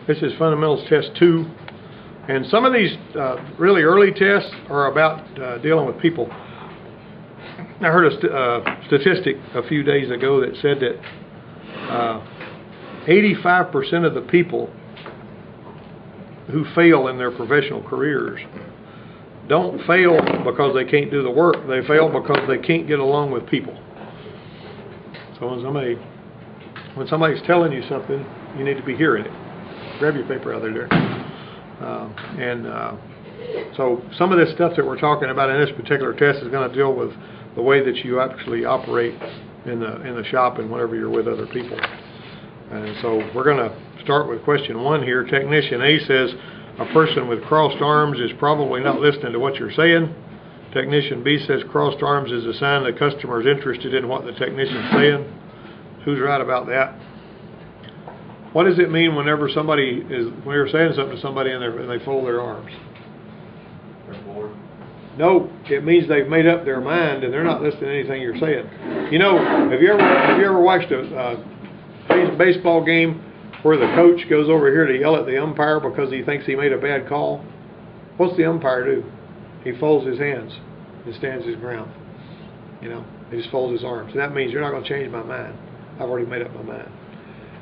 This is Fundamentals Test 2. And some of these really early tests are about dealing with people. I heard a statistic a few days ago that said that 85% of the people who fail in their professional careers don't fail because they can't do the work. They fail because they can't get along with people. So when somebody's telling you something, you need to be hearing it. Grab your paper out of there. So some of this stuff that we're talking about in this particular test is going to deal with the way that you actually operate in the shop and whenever you're with other people. And so we're going to start with question 1 here. Technician A says a person with crossed arms is probably not listening to what you're saying. Technician B says crossed arms is a sign the customer is interested in what the technician's saying. Who's right about that? What does it mean when you're saying something to somebody and they fold their arms? They're bored. No, it means they've made up their mind and they're not listening to anything you're saying. You know, have you ever watched a baseball game where the coach goes over here to yell at the umpire because he thinks he made a bad call? What's the umpire do? He folds his hands and stands his ground. You know, he just folds his arms. And that means you're not going to change my mind. I've already made up my mind.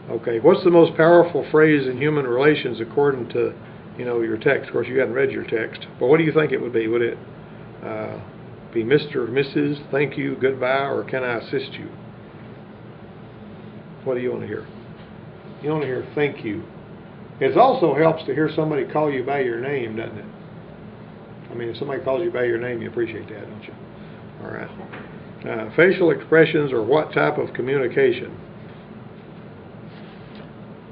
Okay, what's the most powerful phrase in human relations according to, your text? Of course, you haven't read your text. But what do you think it would be? Would it be Mr. or Mrs., thank you, goodbye, or can I assist you? What do you want to hear? You want to hear thank you. It also helps to hear somebody call you by your name, doesn't it? I mean, if somebody calls you by your name, you appreciate that, don't you? All right. Facial expressions are what type of communication?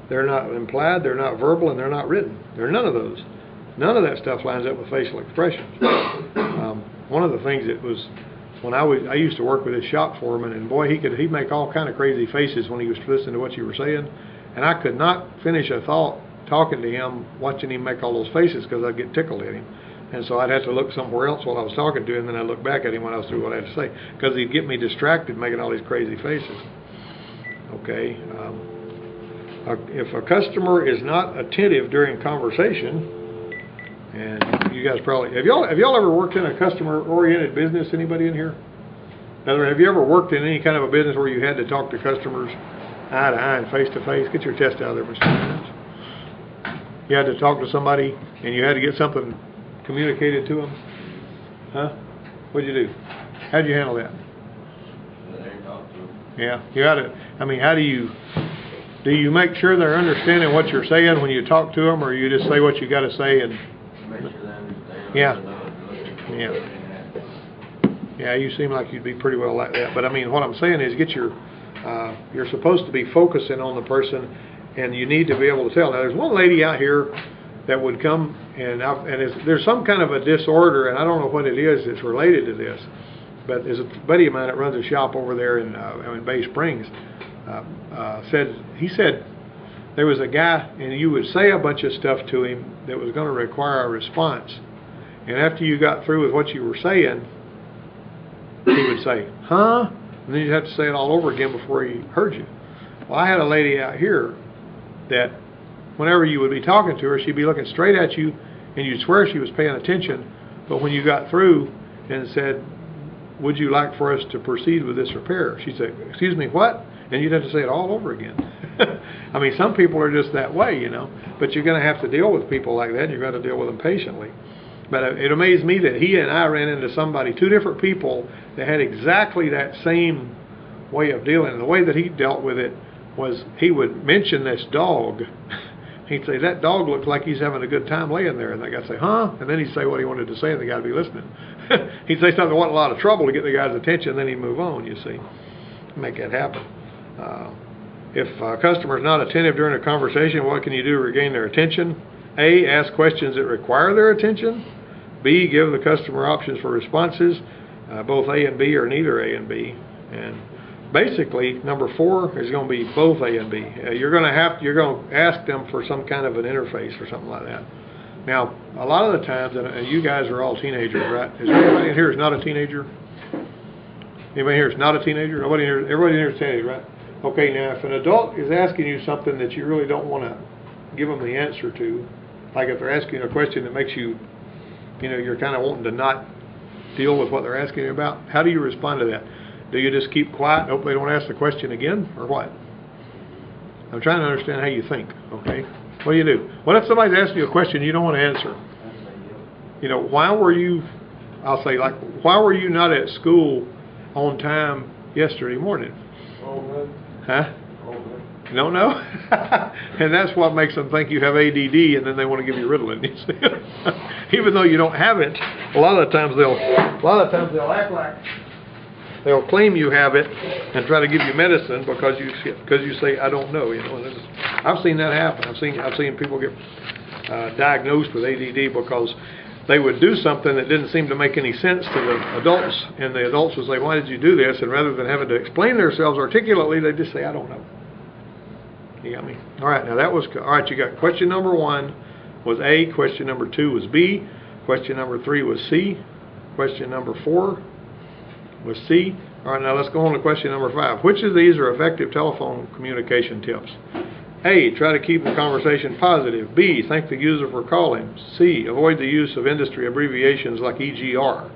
They're not implied, they're not verbal, and they're not written. They're none of those. None of that stuff lines up with facial expressions. One of the things that was, when I used to work with his shop foreman, and boy, he'd make all kind of crazy faces when he was listening to what you were saying, and I could not finish a thought talking to him, watching him make all those faces, because I'd get tickled at him. And so I'd have to look somewhere else while I was talking to him, and then I'd look back at him when I was through what I had to say, because he'd get me distracted making all these crazy faces. Okay. If a customer is not attentive during conversation, and you guys probably have y'all ever worked in a customer-oriented business? Anybody in here? In other words, have you ever worked in any kind of a business where you had to talk to customers eye to eye and face to face? Get your test out of there, Mr. Jones. You had to talk to somebody and you had to get something communicated to them. Huh? What'd you do? How'd you handle that? Yeah, you had to. I mean, how do you make sure they're understanding what you're saying when you talk to them, or you just say what you got to say and? Make sure they understand. Yeah. Yeah, you seem like you'd be pretty well like that. But I mean, what I'm saying is, you're supposed to be focusing on the person, and you need to be able to tell. Now, there's one lady out here that would come, and there's some kind of a disorder, and I don't know what it is that's related to this. But there's a buddy of mine that runs a shop over there in Bay Springs. He said there was a guy, and you would say a bunch of stuff to him that was going to require a response, and after you got through with what you were saying, he would say, huh? And then you'd have to say it all over again before he heard you. Well, I had a lady out here that whenever you would be talking to her, she'd be looking straight at you, and you'd swear she was paying attention, but when you got through and said, would you like for us to proceed with this repair? She'd say, excuse me, what? And you'd have to say it all over again. I mean, some people are just that way, but you're going to have to deal with people like that, and you've got to deal with them patiently. But it amazed me that he and I ran into two different people that had exactly that same way of dealing. And the way that he dealt with it was he would mention this dog. He'd say, that dog looks like he's having a good time laying there. And the guy'd say, huh? And then he'd say what he wanted to say, and the guy'd be listening. He'd say something that wasn't a lot of trouble to get the guy's attention, and then he'd move on, you see. Make that happen. If a customer is not attentive during a conversation, what can you do to regain their attention? A, ask questions that require their attention. B, give the customer options for responses. Both A and B or neither A and B. And basically, number 4 is going to be both A and B. You're going to ask them for some kind of an interface or something like that. Now, a lot of the times, and you guys are all teenagers, right? Is everybody in here is not a teenager? Anybody here is not a teenager? Everybody in here is a teenager, right? Okay, now if an adult is asking you something that you really don't want to give them the answer to. Like if they're asking a question that makes you, you're kind of wanting to not deal with what they're asking you about, how do you respond to that? Do you just keep quiet and hope they don't ask the question again, or what? I'm trying to understand how you think, okay? What do? What if somebody's asking you a question you don't want to answer? Why were you, I'll say, like, why were you not at school on time yesterday morning? Huh? You don't know? And that's what makes them think you have ADD, and then they want to give you Ritalin. You see? Even though you don't have it, a lot of times they'll act like they'll claim you have it and try to give you medicine because you say I don't know. And I've seen that happen. I've seen people get diagnosed with ADD because they would do something that didn't seem to make any sense to the adults, and the adults would say, "Why did you do this?" And rather than having to explain themselves articulately, they just say, "I don't know." You got me? All right, now that was, all right, you got question number 1 was A, question number 2 was B, question number 3 was C, question number 4 was C. All right, now let's go on to question number 5. Which of these are effective telephone communication tips? A, try to keep the conversation positive. B, thank the user for calling. C, avoid the use of industry abbreviations like EGR.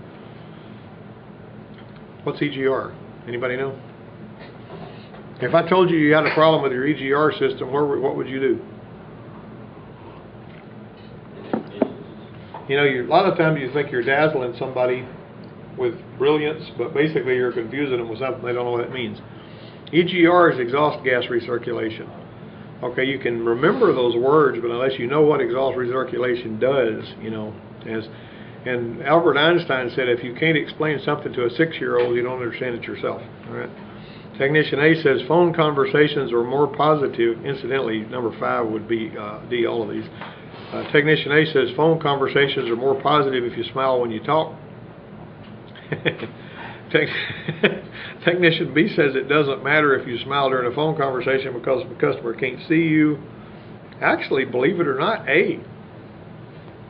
What's EGR? Anybody know? If I told you you had a problem with your EGR system, what would you do? A lot of times you think you're dazzling somebody with brilliance, but basically you're confusing them with something they don't know what it means. EGR is exhaust gas recirculation. Okay, you can remember those words, but unless you know what exhaust recirculation does, and Albert Einstein said if you can't explain something to a 6-year-old, you don't understand it yourself. All right. Technician A says phone conversations are more positive. Incidentally, number 5 would be D, all of these. Technician A says phone conversations are more positive if you smile when you talk. Technician B says it doesn't matter if you smile during a phone conversation because the customer can't see you. Actually, believe it or not, A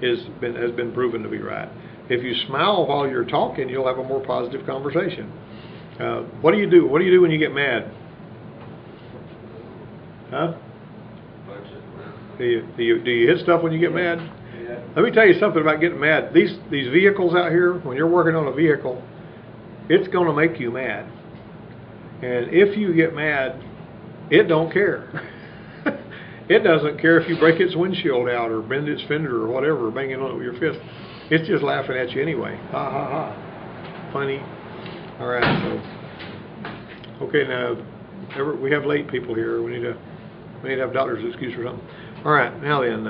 has been proven to be right. If you smile while you're talking, you'll have a more positive conversation. What do you do? What do you do when you get mad? Huh? Do you hit stuff when you get mad? Yeah. Let me tell you something about getting mad. These vehicles out here, when you're working on a vehicle, it's going to make you mad. And if you get mad, it don't care. It doesn't care if you break its windshield out or bend its fender or whatever, banging on it with your fist. It's just laughing at you anyway. Ha ha ha. Funny. All right, so okay, now we have late people here. We need to have doctor's excuse or something. All right, now then,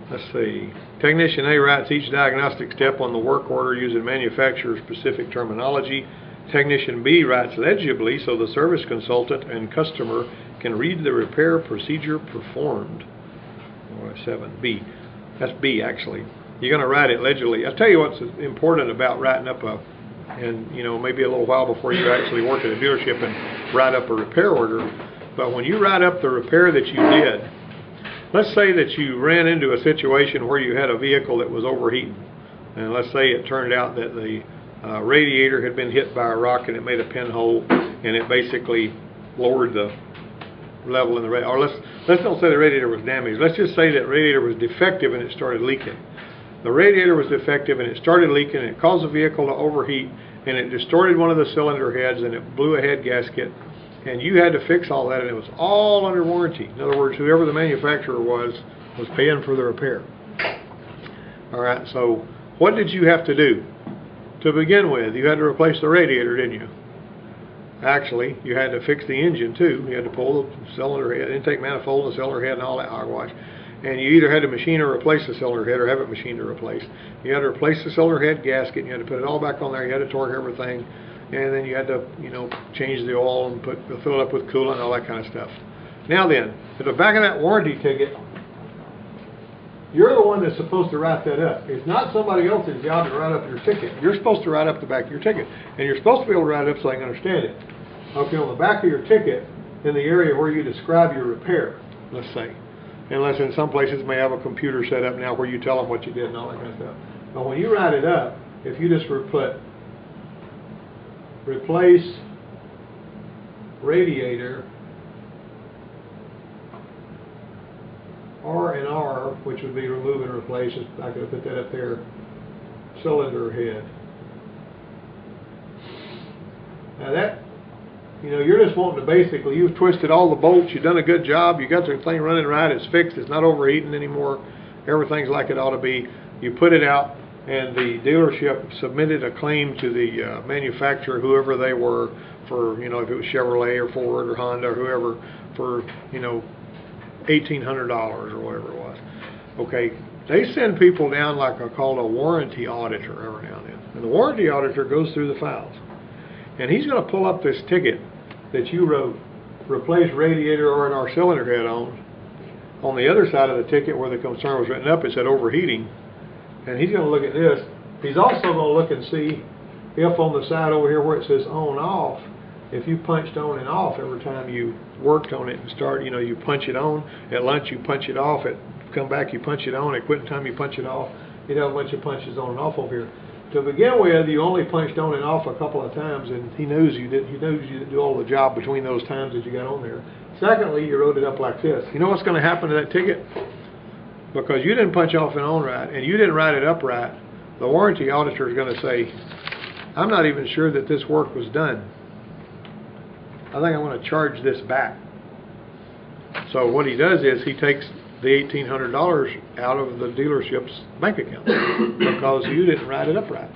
let's see. Technician A writes each diagnostic step on the work order using manufacturer-specific terminology. Technician B writes legibly so the service consultant and customer can read the repair procedure performed. 7B. That's B, actually. You're going to write it legibly. I'll tell you what's important about writing up and maybe a little while before you actually work at a dealership and write up a repair order. But when you write up the repair that you did, let's say that you ran into a situation where you had a vehicle that was overheating. And let's say it turned out that the radiator had been hit by a rock and it made a pinhole and it basically lowered the level in the radiator. Or let's don't say the radiator was damaged. Let's just say that radiator was defective and it started leaking. The radiator was defective and it started leaking and it caused the vehicle to overheat and it distorted one of the cylinder heads and it blew a head gasket and you had to fix all that and it was all under warranty. In other words, whoever the manufacturer was paying for the repair. Alright, so what did you have to do? To begin with, you had to replace the radiator, didn't you? Actually, you had to fix the engine too. You had to pull the cylinder head, intake manifold, the cylinder head and all that hogwash. And you either had to machine or replace the cylinder head or have it machined or replaced. You had to replace the cylinder head gasket, and you had to put it all back on there, you had to torque everything, and then you had to, change the oil and fill it up with coolant and all that kind of stuff. Now then, at the back of that warranty ticket, you're the one that's supposed to write that up. It's not somebody else's job to write up your ticket. You're supposed to write up the back of your ticket. And you're supposed to be able to write it up so I can understand it. Okay, on the back of your ticket, in the area where you describe your repair, let's say. Unless in some places may have a computer set up now where you tell them what you did and all that kind of stuff. But when you write it up, if you just put replace R&R, which would be remove and replace, I could have put that up there, cylinder head. Now that, you know, you're just wanting to basically, you've twisted all the bolts, you've done a good job, you got the thing running right, it's fixed, it's not overheating anymore, everything's like it ought to be. You put it out, and the dealership submitted a claim to the manufacturer, whoever they were, for, you know, if it was Chevrolet or Ford or Honda or whoever, for, you know, $1,800 or whatever it was. Okay, they send people down like I call a warranty auditor every now and then. And the warranty auditor goes through the files. And he's going to pull up this ticket that you wrote, replace radiator or R&R cylinder head on. On the other side of the ticket where the concern was written up, it said overheating. And he's going to look at this. He's also going to look and see if on the side over here where it says on off, if you punched on and off every time you worked on it and start, you know, you punch it on. At lunch you punch it off. At come back you punch it on. At quitting time you punch it off. You'd have a bunch of punches on and off over here. To begin with, you only punched on and off a couple of times, and he knows you didn't. He knows you didn't do all the job between those times that you got on there. Secondly, you wrote it up like this. You know what's going to happen to that ticket? Because you didn't punch off and on right, and you didn't write it up right, the warranty auditor is going to say, I'm not even sure that this work was done. I think I'm going to charge this back. So what he does is he takes the $1,800 out of the dealership's bank account because you didn't write it up right.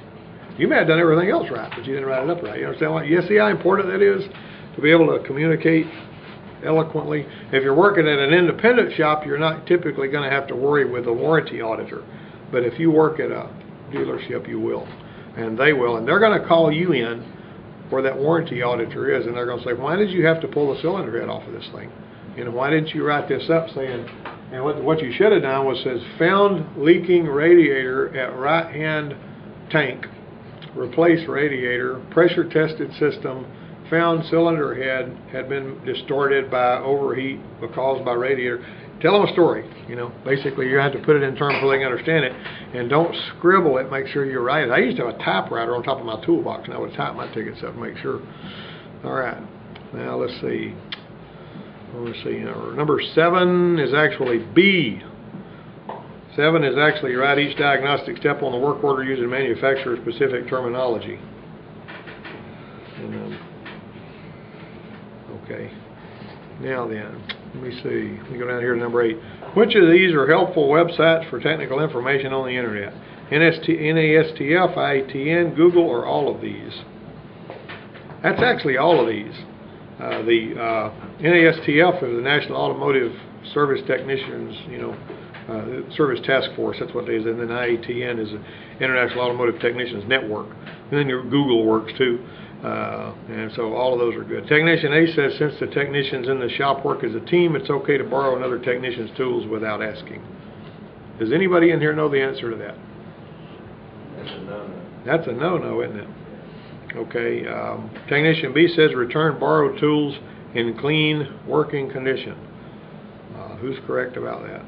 You may have done everything else right, but you didn't write it up right. You understand what? You see how important that is to be able to communicate eloquently. If you're working at an independent shop, you're not typically going to have to worry with a warranty auditor. But if you work at a dealership, you will, and they will, and they're going to call you in where that warranty auditor is, and they're going to say, why did you have to pull the cylinder head off of this thing? You know, why didn't you write this up saying, and what you should have done was says, found leaking radiator at right-hand tank, replace radiator, pressure tested system, found cylinder head had been distorted by overheat caused by radiator. Tell them a story, you know. Basically, you have to put it in terms where they can understand it, and don't scribble it, make sure you write it. I used to have a typewriter on top of my toolbox, and I would type my tickets up and make sure. All right, now let's see. Number 7 is actually B. 7 is actually write each diagnostic step on the work order using manufacturer-specific terminology. And, okay. Now then, let me see. Let me go down here to number 8. Which of these are helpful websites for technical information on the internet? NASTF, IATN, Google, or all of these? That's actually all of these. The NASTF is the National Automotive Service Technicians, you know, Service Task Force. That's what it is. And then IATN is the International Automotive Technicians Network. And then your Google works too. And so all of those are good. Technician A says, since the technicians in the shop work as a team, it's okay to borrow another technician's tools without asking. Does anybody in here know the answer to that? That's a no-no. That's a no-no, isn't it? Okay. Technician B says, return borrowed tools in clean working condition. Who's correct about that?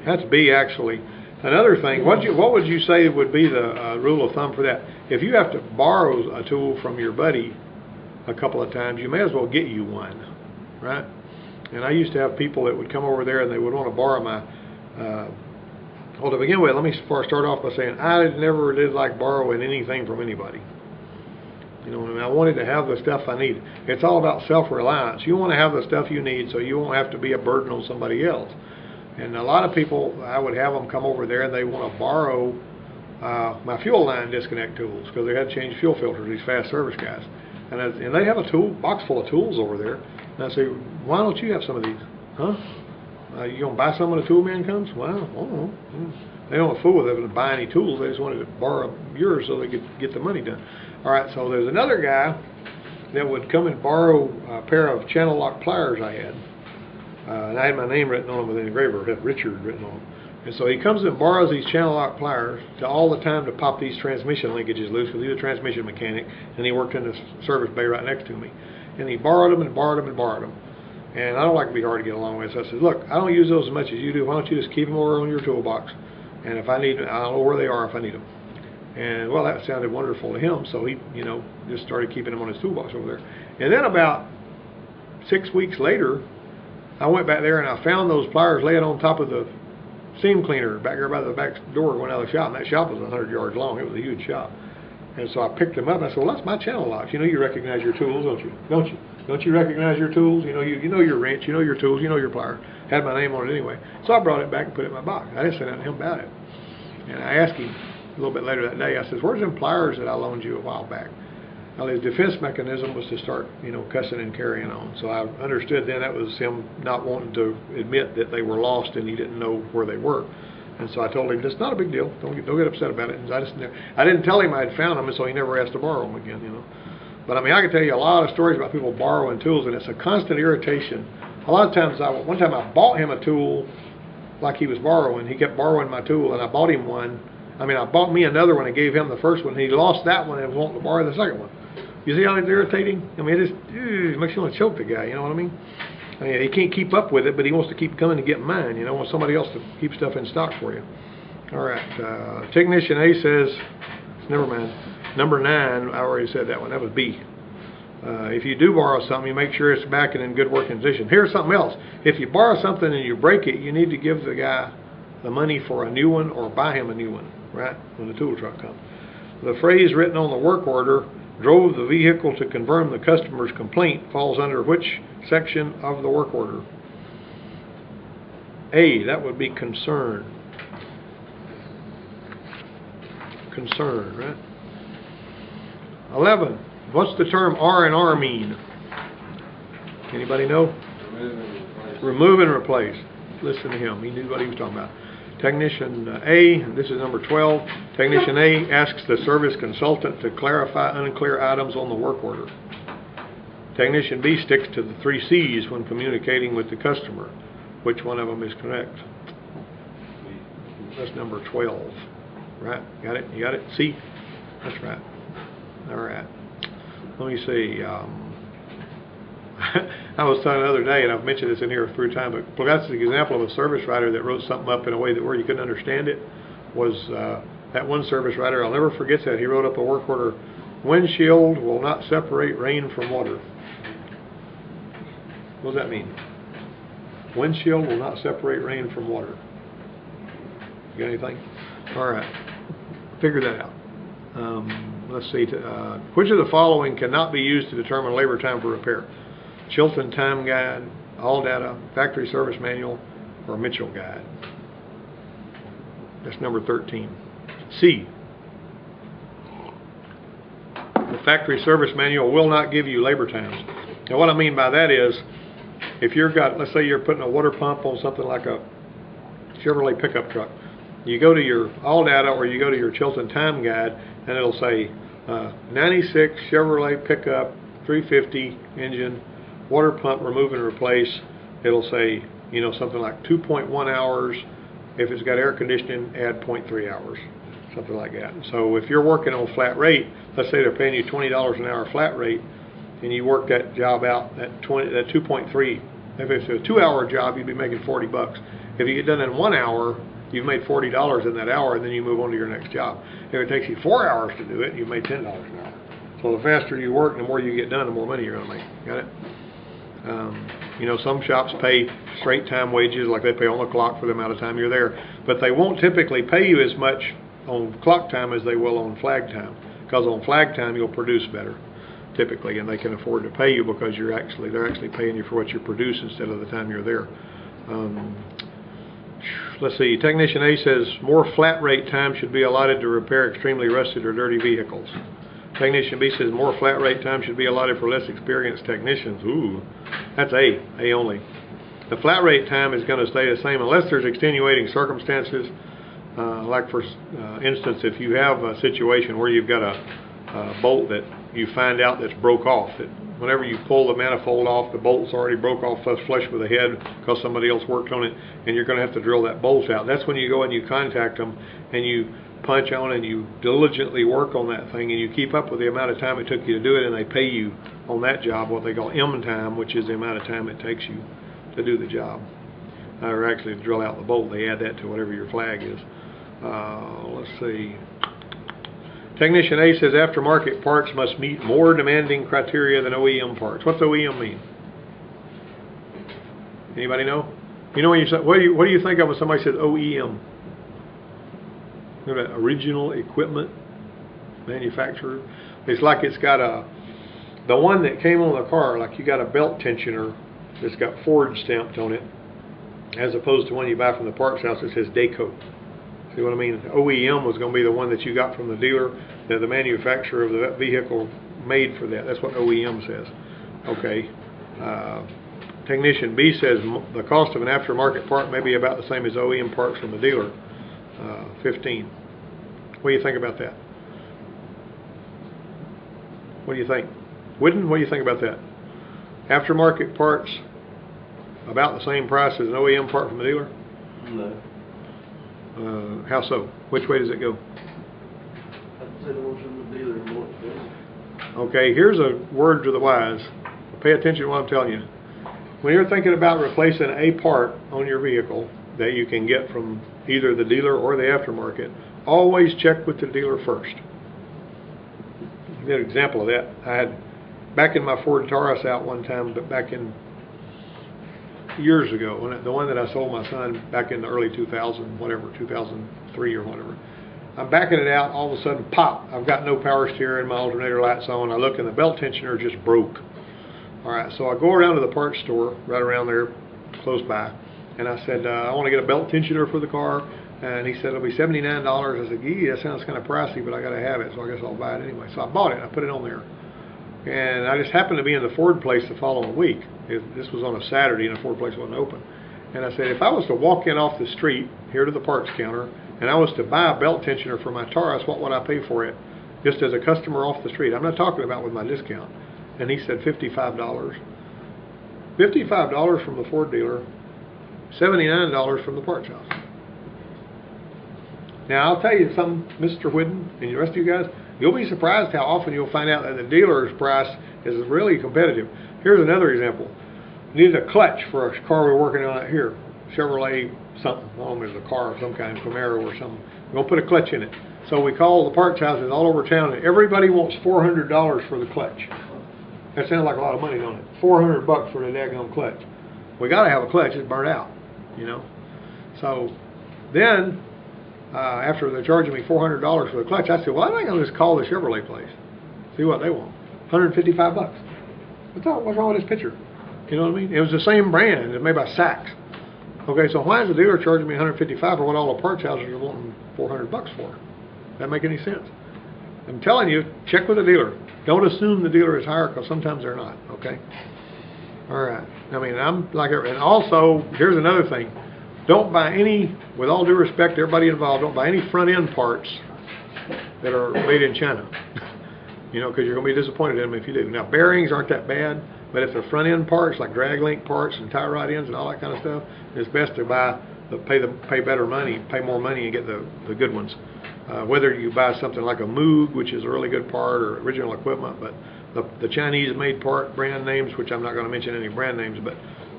That's B, actually. Another thing, what would you say would be the rule of thumb for that? If you have to borrow a tool from your buddy a couple of times, you may as well get you one, right? And I used to have people that would come over there and they would want to borrow my, well, to begin with, let me start off by saying I never did like borrowing anything from anybody. You know what I mean? I wanted to have the stuff I need. It's all about self-reliance. You want to have the stuff you need so you won't have to be a burden on somebody else. And a lot of people, I would have them come over there and they want to borrow my fuel line disconnect tools because they had to change fuel filters, these fast service guys. And they have a tool box full of tools over there. And I say, why don't you have some of these? Huh? You going to buy some when the tool man comes? Well, I don't know. They don't fool with them to buy any tools. They just wanted to borrow yours so they could get the money done. All right, so there's another guy that would come and borrow a pair of channel lock pliers I had. And I had my name written on them with an engraver, had Richard written on them. And so he comes and borrows these channel lock pliers to all the time to pop these transmission linkages loose because he's a transmission mechanic and he worked in the service bay right next to me. And he borrowed them and borrowed them and borrowed them. And I don't like to be hard to get along with, so I said, look, I don't use those as much as you do. Why don't you just keep them over on your toolbox? And if I need them, I'll know where they are if I need them. And, well, that sounded wonderful to him, so he, you know, just started keeping them on his toolbox over there. And then about 6 weeks later, I went back there and I found those pliers laying on top of the steam cleaner back there by the back door going out of the shop, and that shop was 100 yards long. It was a huge shop. And so I picked him up. I said, well, that's my channel locks. You know, you recognize your tools, don't you? Don't you? Don't you recognize your tools? You know your wrench, you know your tools, you know your plier. Had my name on it anyway. So I brought it back and put it in my box. I didn't say nothing to him about it. And I asked him a little bit later that day, I said, where's them pliers that I loaned you a while back? Well, his defense mechanism was to start, cussing and carrying on. So I understood then that was him not wanting to admit that they were lost and he didn't know where they were. And so I told him, it's not a big deal. Don't get upset about it. And I didn't tell him I had found them, and so he never asked to borrow them again, But I mean, I can tell you a lot of stories about people borrowing tools, and it's a constant irritation. A lot of times, one time I bought him a tool like he was borrowing. He kept borrowing my tool, and I bought him one. I mean, I bought me another one and gave him the first one. He lost that one and was wanting to borrow the second one. You see how it's irritating? I mean, it makes you want to choke the guy, you know what I mean? I mean, he can't keep up with it, but he wants to keep coming to get mine, wants somebody else to keep stuff in stock for you. All right, Technician A says, never mind, number 9, I already said that one, that was B. If you do borrow something, you make sure it's back and in good working condition. Here's something else. If you borrow something and you break it, you need to give the guy the money for a new one or buy him a new one, right, when the tool truck comes. The phrase written on the work order, drove the vehicle to confirm the customer's complaint, falls under which section of the work order? A, that would be concern. Concern, right? 11, what's the term R&R mean? Anybody know? Remove and replace. Listen to him. He knew what he was talking about. Technician A, this is number 12, Technician A asks the service consultant to clarify unclear items on the work order. Technician B sticks to the 3 C's when communicating with the customer. Which one of them is correct? That's number 12. Right? Got it? You got it? C? That's right. All right. Let me see. I was telling the other day, and I've mentioned this in here 3 times, but that's an example of a service writer that wrote something up in a way that where you couldn't understand it. Was that one service writer, I'll never forget that. He wrote up a work order, windshield will not separate rain from water. What does that mean? Windshield will not separate rain from water. You got anything? All right. Figure that out. Let's see. Which of the following cannot be used to determine labor time for repair? Chilton Time Guide, ALLDATA, Factory Service Manual, or Mitchell Guide? That's number 13. C. The Factory Service Manual will not give you labor times. Now what I mean by that is, if you've got, let's say you're putting a water pump on something like a Chevrolet pickup truck, you go to your ALLDATA or you go to your Chilton Time Guide, and it'll say 96 Chevrolet pickup 350 engine water pump remove and replace. It'll say something like 2.1 hours. If it's got air conditioning, add 0.3 hours, something like that. So if you're working on flat rate, let's say they're paying you $20 an hour flat rate, and you work that job out at 2.3. If it's a 2-hour job, you'd be making $40. If you get done in 1 hour, you've made $40 in that hour, and then you move on to your next job. If it takes you 4 hours to do it, you've made $10 an hour. So the faster you work, the more you get done, the more money you're going to make. Got it? Some shops pay straight time wages, like they pay on the clock for the amount of time you're there, but they won't typically pay you as much on clock time as they will on flag time, because on flag time you'll produce better, typically, and they can afford to pay you because they're actually paying you for what you produce instead of the time you're there. Let's see, Technician A says more flat rate time should be allotted to repair extremely rusted or dirty vehicles. Technician B says more flat rate time should be allotted for less experienced technicians. Ooh, that's A only. The flat rate time is going to stay the same unless there's extenuating circumstances. Like for instance, if you have a situation where you've got a bolt that you find out that's broke off, that whenever you pull the manifold off, the bolt's already broke off flush with the head because somebody else worked on it, and you're going to have to drill that bolt out. That's when you go and you contact them and you punch on and you diligently work on that thing, and you keep up with the amount of time it took you to do it, and they pay you on that job what they call M time, which is the amount of time it takes you to do the job. Or actually to drill out the bolt, they add that to whatever your flag is. Let's see. Technician A says aftermarket parts must meet more demanding criteria than OEM parts. What's OEM mean? Anybody know? You know when you say, what do you think of when somebody says OEM? You know that original equipment manufacturer? It's like it's got the one that came on the car, like you got a belt tensioner that's got Ford stamped on it, as opposed to one you buy from the parts house that says Dayco. See what I mean? OEM was going to be the one that you got from the dealer that the manufacturer of the vehicle made for that. That's what OEM says. Okay. Technician B says the cost of an aftermarket part may be about the same as OEM parts from the dealer. 15. What do you think about that? What do you think? Whitten, what do you think about that? Aftermarket parts about the same price as an OEM part from the dealer? No. How so? Which way does it go? I'd say the ones from the dealer are more expensive. Okay, here's a word to the wise. Pay attention to what I'm telling you. When you're thinking about replacing a part on your vehicle that you can get from either the dealer or the aftermarket, always check with the dealer first. I'll give you an example of that. I had back in my Ford Taurus out one time, but back in years ago, the one that I sold my son back in the early 2000, whatever, 2003 or whatever. I'm backing it out, all of a sudden, pop, I've got no power steering, my alternator light's on, I look and the belt tensioner just broke. Alright, so I go around to the parts store, right around there, close by, and I said, I want to get a belt tensioner for the car, and he said, it'll be $79. I said, gee, that sounds kind of pricey, but I got to have it, so I guess I'll buy it anyway. So I bought it, I put it on there. And I just happened to be in the Ford place the following week. This was on a Saturday and the Ford place wasn't open. And I said, if I was to walk in off the street here to the parts counter and I was to buy a belt tensioner for my Taurus, what would I pay for it? Just as a customer off the street. I'm not talking about with my discount. And he said $55. $55 from the Ford dealer, $79 from the parts house. Now I'll tell you something, Mr. Whitten and the rest of you guys, you'll be surprised how often you'll find out that the dealer's price is really competitive. Here's another example. Needed a clutch for a car we're working on out here. Chevrolet something. I don't know if it's a car of some kind, Camaro or something. We're going to put a clutch in it. So we call the parts houses all over town and everybody wants $400 for the clutch. That sounds like a lot of money, don't it? $400 for the daggone clutch. We got to have a clutch. It's burnt out, you know. So then after they're charging me $400 for the clutch, I said, well, I think I'll just call the Chevrolet place, see what they want. $155. What's wrong with this picture? You know what I mean? It was the same brand. It was made by Saks. Okay, so why is the dealer charging me $155 for what all the parts houses are wanting $400 for? That make any sense? I'm telling you, check with the dealer. Don't assume the dealer is higher because sometimes they're not. Okay. All right. I mean, I'm like, and also here's another thing. Don't buy any, with all due respect to everybody involved, don't buy any front end parts that are made in China. You know, because you're going to be disappointed in them if you do. Now, bearings aren't that bad, but if they're front end parts like drag link parts and tie rod ends and all that kind of stuff, it's best to buy pay better money, pay more money and get the good ones. Whether you buy something like a Moog, which is a really good part, or original equipment, but the Chinese made part brand names, which I'm not going to mention any brand names, but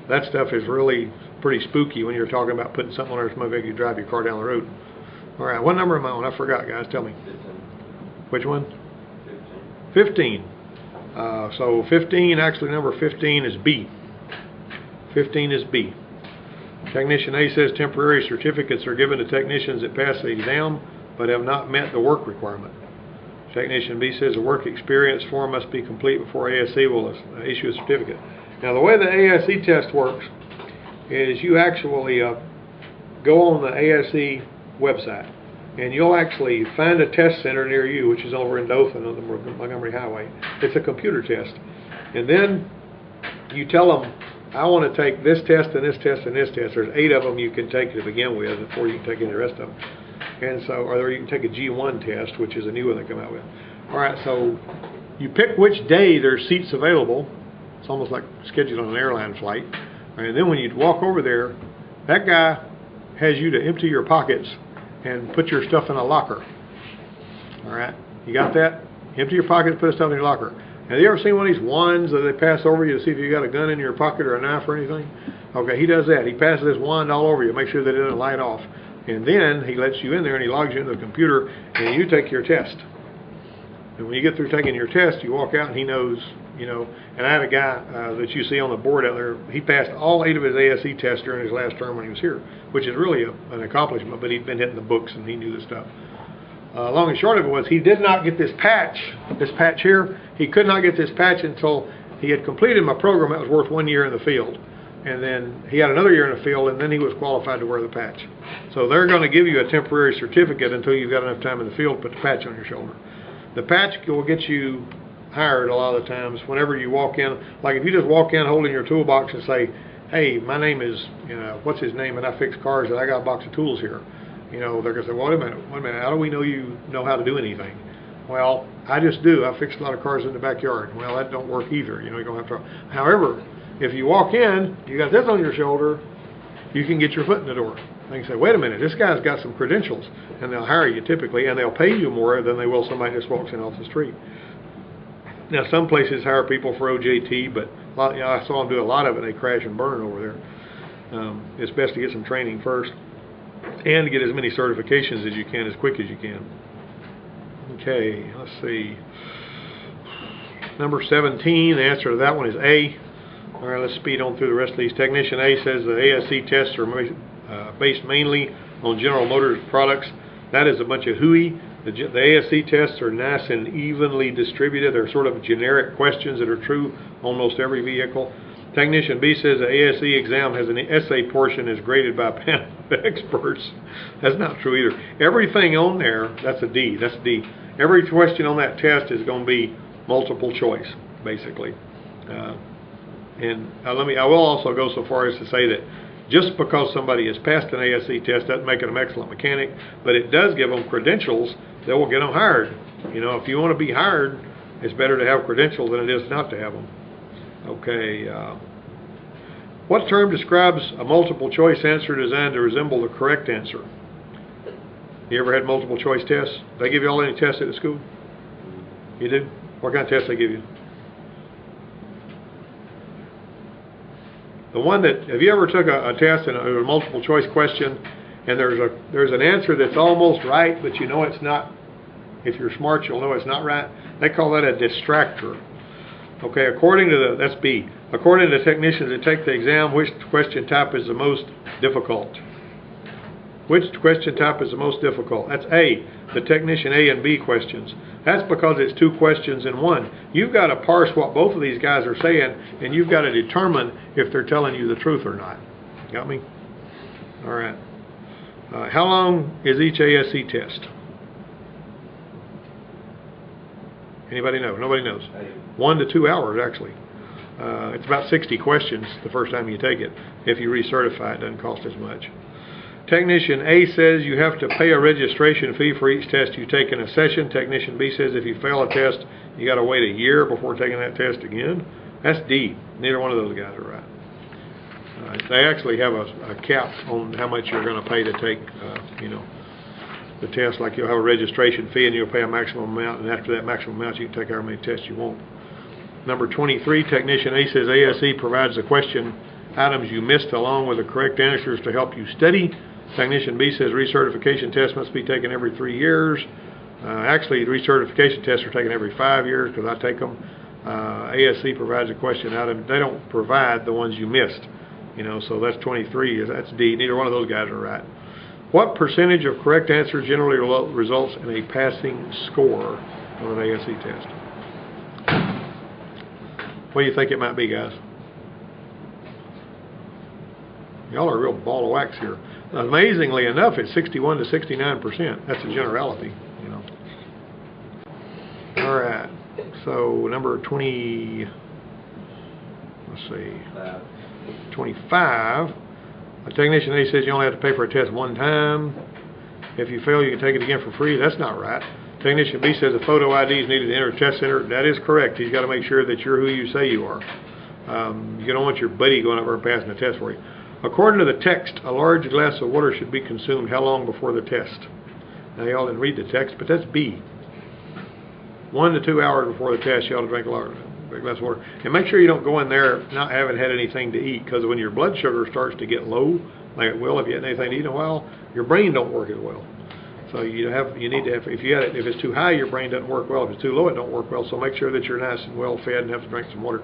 that stuff is really pretty spooky when you're talking about putting something on there that's make you drive your car down the road. All right, what number am I on? I forgot, guys. Tell me. 15. Which one? 15. So 15, actually number 15 is B. 15 is B. Technician A says temporary certificates are given to technicians that pass the exam but have not met the work requirement. Technician B says the work experience form must be complete before ASE will issue a certificate. Now the way the ASE test works is you actually go on the ASE website and you'll actually find a test center near you, which is over in Dothan on the Montgomery Highway. It's a computer test. And then you tell them, I want to take this test and this test and this test. There's 8 of them you can take to begin with before you can take any of the rest of them. And so, or you can take a G1 test, which is a new one they come out with. All right, so you pick which day there's seats available. It's almost like scheduled on an airline flight. And then when you walk over there, that guy has you to empty your pockets and put your stuff in a locker. All right, you got that? Empty your pockets, put stuff in your locker. Have you ever seen one of these wands that they pass over you to see if you got a gun in your pocket or a knife or anything? Okay, he does that. He passes this wand all over you, make sure that it doesn't light off. And then he lets you in there and he logs you into the computer and you take your test. And when you get through taking your test, you walk out and he knows, you know. And I had a guy that you see on the board out there, he passed all 8 of his ASE tests during his last term when he was here, which is really an accomplishment, but he'd been hitting the books and he knew the stuff. Long and short of it was he did not get this patch here. He could not get this patch until he had completed my program that was worth 1 year in the field. And then he had another year in the field, and then he was qualified to wear the patch. So they're going to give you a temporary certificate until you've got enough time in the field to put the patch on your shoulder. The patch will get you hired a lot of the times whenever you walk in. Like if you just walk in holding your toolbox and say, hey, my name is, you know, what's his name, and I fix cars, and I got a box of tools here. You know, they're going to say, wait a minute, how do we know you know how to do anything? Well, I just do. I fix a lot of cars in the backyard. Well, that don't work either. You know, you don't have to. However, if you walk in, you got this on your shoulder, you can get your foot in the door. They can say, wait a minute, this guy's got some credentials, and they'll hire you typically, and they'll pay you more than they will somebody just walks in off the street. Now, some places hire people for OJT, but you know, I saw them do a lot of it, and they crash and burn over there. It's best to get some training first, and to get as many certifications as you can, as quick as you can. Okay, let's see. Number 17, the answer to that one is A. All right, let's speed on through the rest of these. Technician A says the ASE tests are based mainly on General Motors products. That is a bunch of hooey. The ASE tests are nice and evenly distributed. They're sort of generic questions that are true almost every vehicle. Technician B says the ASE exam has an essay portion is graded by a panel of experts. That's not true either. Everything on there, that's a D. That's a D. Every question on that test is going to be multiple choice, basically. I will also go so far as to say that just because somebody has passed an ASE test doesn't make them an excellent mechanic, but it does give them credentials that will get them hired. You know, if you want to be hired, it's better to have credentials than it is not to have them. Okay. What term describes a multiple choice answer designed to resemble the correct answer? You ever had multiple choice tests? They give you all any tests at the school? You do? What kind of tests they give you? The one that, have you ever took a test and a multiple choice question and there's an answer that's almost right, but you know it's not? If you're smart, you'll know it's not right. They call that a distractor. Okay, according to that's B. According to technicians that take the exam, which question type is the most difficult? Which question type is the most difficult? That's A, the technician A and B questions. That's because it's 2 questions in one. You've got to parse what both of these guys are saying, and you've got to determine if they're telling you the truth or not. Got me? All right. How long is each ASE test? Anybody know? Nobody knows. 1 to 2 hours, actually. It's about 60 questions the first time you take it. If you recertify, it doesn't cost as much. Technician A says you have to pay a registration fee for each test you take in a session. Technician B says if you fail a test, you got to wait a year before taking that test again. That's D. Neither one of those guys are right. They actually have a cap on how much you're going to pay to take, the test. Like you'll have a registration fee and you'll pay a maximum amount, and after that maximum amount, you can take however many tests you want. Number 23, Technician A says ASE provides the question items you missed along with the correct answers to help you study. Technician B says recertification tests must be taken every 3 years. Actually, recertification tests are taken every 5 years because I take them. ASE provides a question item. They don't provide the ones you missed. So that's 23. That's D. Neither one of those guys are right. What percentage of correct answers generally results in a passing score on an ASE test? What do you think it might be, guys? Y'all are a real ball of wax here. Amazingly enough, it's 61 to 69%. That's a generality, All right. So number 20. Let's see. 25. A technician A says you only have to pay for a test 1 time. If you fail, you can take it again for free. That's not right. Technician B says a photo ID is needed to enter a test center. That is correct. He's got to make sure that you're who you say you are. You don't want your buddy going over and passing the test for you. According to the text, a large glass of water should be consumed how long before the test? Now, y'all didn't read the text, but that's B. 1 to 2 hours before the test, you ought to drink a glass of water. And make sure you don't go in there not having had anything to eat, because when your blood sugar starts to get low, like it will if you hadn't anything to eat in a while, your brain don't work as well. So you need to have, if it's too high, your brain doesn't work well. If it's too low, it don't work well. So make sure that you're nice and well fed and have to drink some water.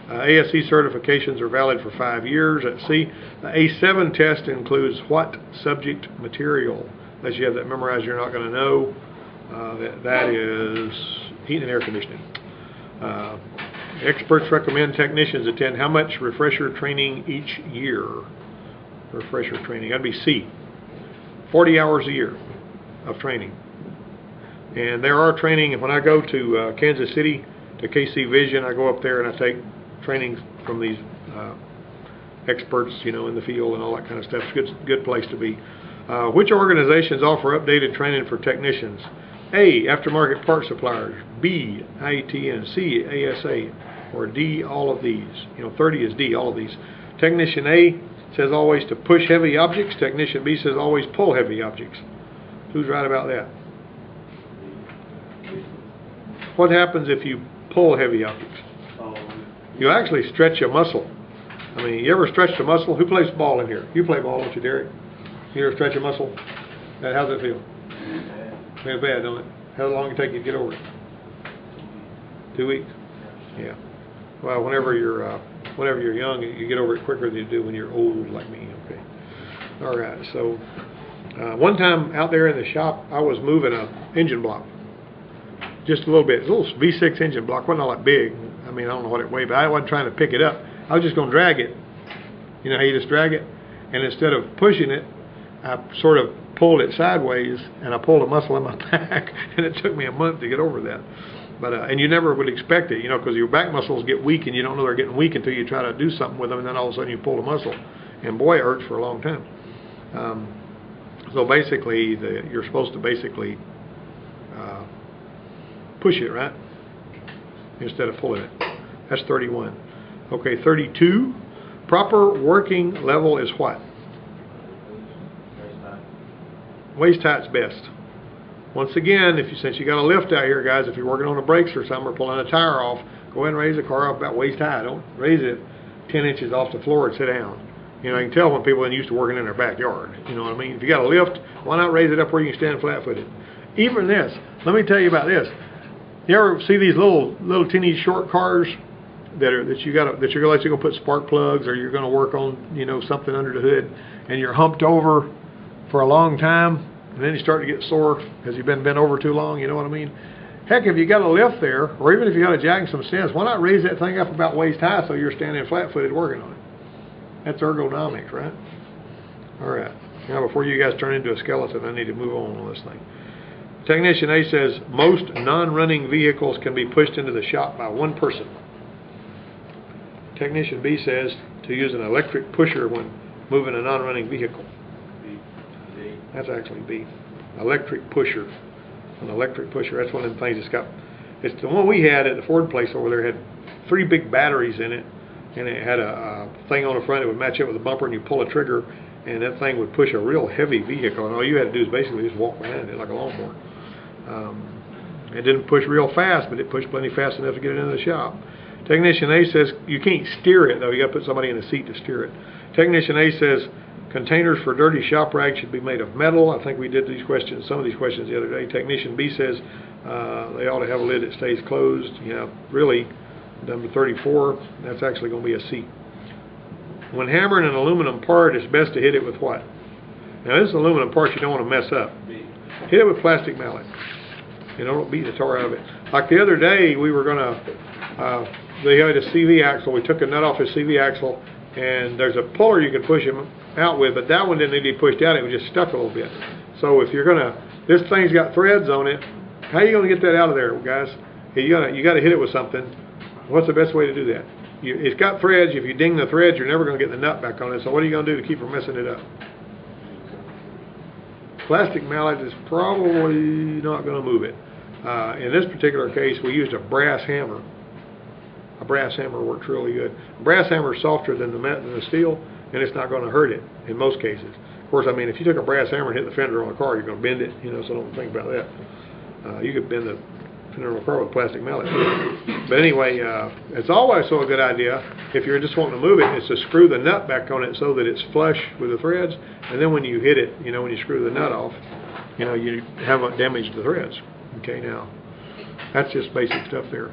ASC certifications are valid for 5 years. Let's see. The A7 test includes what subject material? Unless you have that memorized, you're not going to know. That is heating and air conditioning. Experts recommend technicians attend how much refresher training each year? Refresher training. That'd be C. 40 hours a year of training. And there are training. When I go to Kansas City, to KC Vision, I go up there and I take training from these experts, in the field and all that kind of stuff. It's a good place to be. Which organizations offer updated training for technicians? A, aftermarket part suppliers. B, IETN. C, ASA. Or D, all of these. 30 is D, all of these. Technician A says always to push heavy objects. Technician B says always pull heavy objects. Who's right about that? What happens if you pull heavy objects? You actually stretch a muscle. I mean, you ever stretched a muscle? Who plays ball in here? You play ball, don't you, Derek? You ever stretch a muscle? How's it feel? Feels bad, don't it? How long does it take you to get over it? 2 weeks? Yeah. Well, whenever you're young, you get over it quicker than you do when you're old like me. Okay. All right. So one time out there in the shop, I was moving an engine block. Just a little bit. It's a little V6 engine block. Wasn't all that big. I mean, I don't know what it weighed, but I wasn't trying to pick it up. I was just going to drag it. You know how you just drag it? And instead of pushing it, I sort of pulled it sideways, and I pulled a muscle in my back, and it took me a month to get over that. But and you never would expect it, because your back muscles get weak, and you don't know they're getting weak until you try to do something with them, and then all of a sudden you pull a muscle, and boy, it hurts for a long time. So basically, you're supposed to basically push it, right, instead of pulling it. That's 31. Okay, 32. Proper working level is what? Waist tight's best. Once again, since you got a lift out here, guys, if you're working on the brakes or something or pulling a tire off, go ahead and raise the car off about waist high. Don't raise it 10 inches off the floor and sit down. You can tell when people are used to working in their backyard. You know what I mean? If you got a lift, why not raise it up where you can stand flat-footed? Even this, let me tell you about this. You ever see these little teeny short cars that you're gonna put spark plugs, or you're gonna work on something under the hood, and you're humped over for a long time, and then you start to get sore because you've been bent over too long. You know what I mean? Heck, if you got a lift there, or even if you got a jack and some stands, why not raise that thing up about waist high so you're standing flat-footed working on it? That's ergonomics, right? All right. Now, before you guys turn into a skeleton, I need to move on this thing. Technician A says most non-running vehicles can be pushed into the shop by one person. Technician B says to use an electric pusher when moving a non-running vehicle. That's actually B. Electric pusher. An electric pusher. That's one of the things that's got. It's the one we had at the Ford place over there. Had 3 big batteries in it, and it had a thing on the front that would match up with the bumper, and you pull a trigger, and that thing would push a real heavy vehicle. And all you had to do is basically just walk behind it like a lawnmower. It didn't push real fast, but it pushed plenty fast enough to get it into the shop. Technician A says you can't steer it, though. You got to put somebody in the seat to steer it. Technician A says containers for dirty shop rags should be made of metal. I think we did some of these questions the other day. Technician B says they ought to have a lid that stays closed. Really, number 34, that's actually going to be a C. When hammering an aluminum part, it's best to hit it with what? Now, this is aluminum part you don't want to mess up. Hit it with plastic mallet. Don't beat the tar out of it. Like the other day, we were going to, they had a CV axle. We took a nut off his CV axle, and there's a puller you can push him out with, but that one didn't need to be pushed out. It was just stuck a little bit. So if you're going to, this thing's got threads on it, how are you going to get that out of there, guys? You got to hit it with something. What's the best way to do that? It's got threads. If you ding the threads, you're never going to get the nut back on it. So what are you going to do to keep from messing it up? Plastic mallet is probably not going to move it. In this particular case, we used a brass hammer. A brass hammer works really good. A brass hammer is softer than the steel, and it's not going to hurt it in most cases. Of course, I mean, if you took a brass hammer and hit the fender on a car, you're going to bend it, so don't think about that. You could bend the fender on a car with a plastic mallet. But anyway, it's always a good idea, if you're just wanting to move it, is to screw the nut back on it so that it's flush with the threads, and then when you hit it, when you screw the nut off, you know, you haven't damaged the threads. Okay, now, that's just basic stuff there.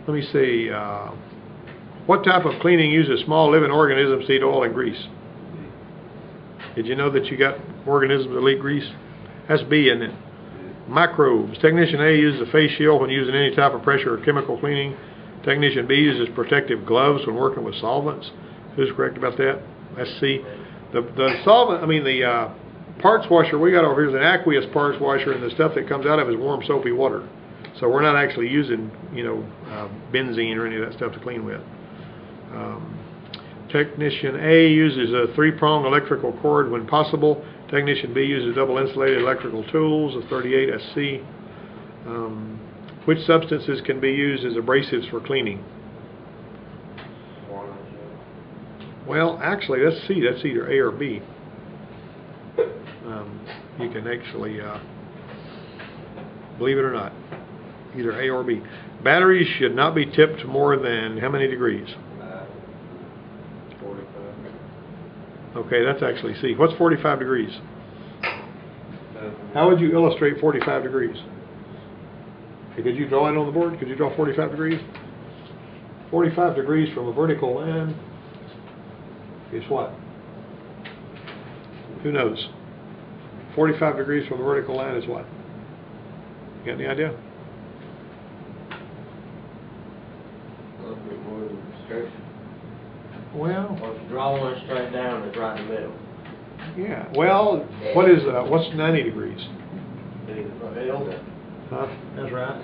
Let me see, what type of cleaning uses small living organisms to eat oil and grease? Did you know that you got organisms that eat grease? That's B, isn't it? Microbes. Technician A uses a face shield when using any type of pressure or chemical cleaning. Technician B uses protective gloves when working with solvents. Who's correct about that? That's C. The solvent, I mean the parts washer we got over here is an aqueous parts washer, and the stuff that comes out of it is warm soapy water. So we're not actually using, you know, benzene or any of that stuff to clean with. Technician A uses a 3-prong electrical cord when possible. Technician B uses double insulated electrical tools, a 38 SC. Which substances can be used as abrasives for cleaning? Well, actually, that's C. That's either A or B. You can actually, believe it or not, either A or B. Batteries should not be tipped more than how many degrees? 45. Okay, that's actually C. What's 45 degrees? How would you illustrate 45 degrees? Okay, could you draw it on the board? Could you draw 45 degrees? 45 degrees from a vertical line is what? Who knows? 45 degrees from the vertical line is what? You got any idea? A little bit more than straight. Well, Or if you draw one straight down, it's right in the middle. yeah. Well, what is what's 90 degrees? Huh? That's right.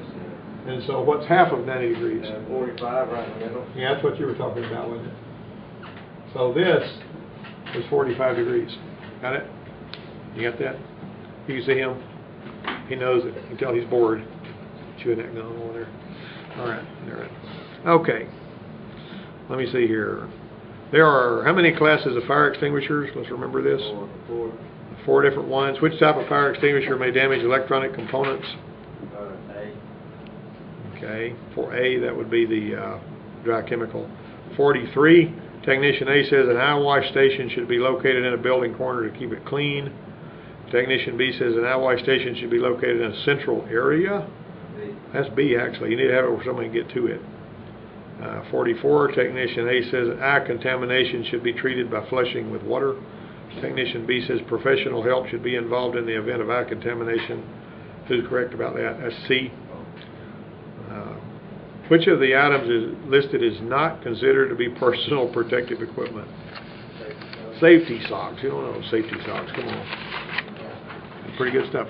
And so what's half of 90 degrees? 45 right in the middle. Yeah, that's what you were talking about, wasn't it? So this is 45 degrees. Got it? You got that? You can see him. He knows it. You can tell he's bored. Chewing that gum over there. All right. All right. Okay. Let me see here. There are how many classes of fire extinguishers? Let's remember this. 4. 4 different ones. Which type of fire extinguisher may damage electronic components? A. Okay. For A, that would be the dry chemical. 43. Technician A says an eye wash station should be located in a building corner to keep it clean. Technician B says an eye wash station should be located in a central area. B. That's B, actually. You need to have it where somebody can get to it. 44, Technician A says eye contamination should be treated by flushing with water. Technician B says professional help should be involved in the event of eye contamination. Who's correct about that? That's C. Which of the items is listed is not considered to be personal protective equipment? Safety socks. You don't know safety socks. Come on. Pretty good stuff.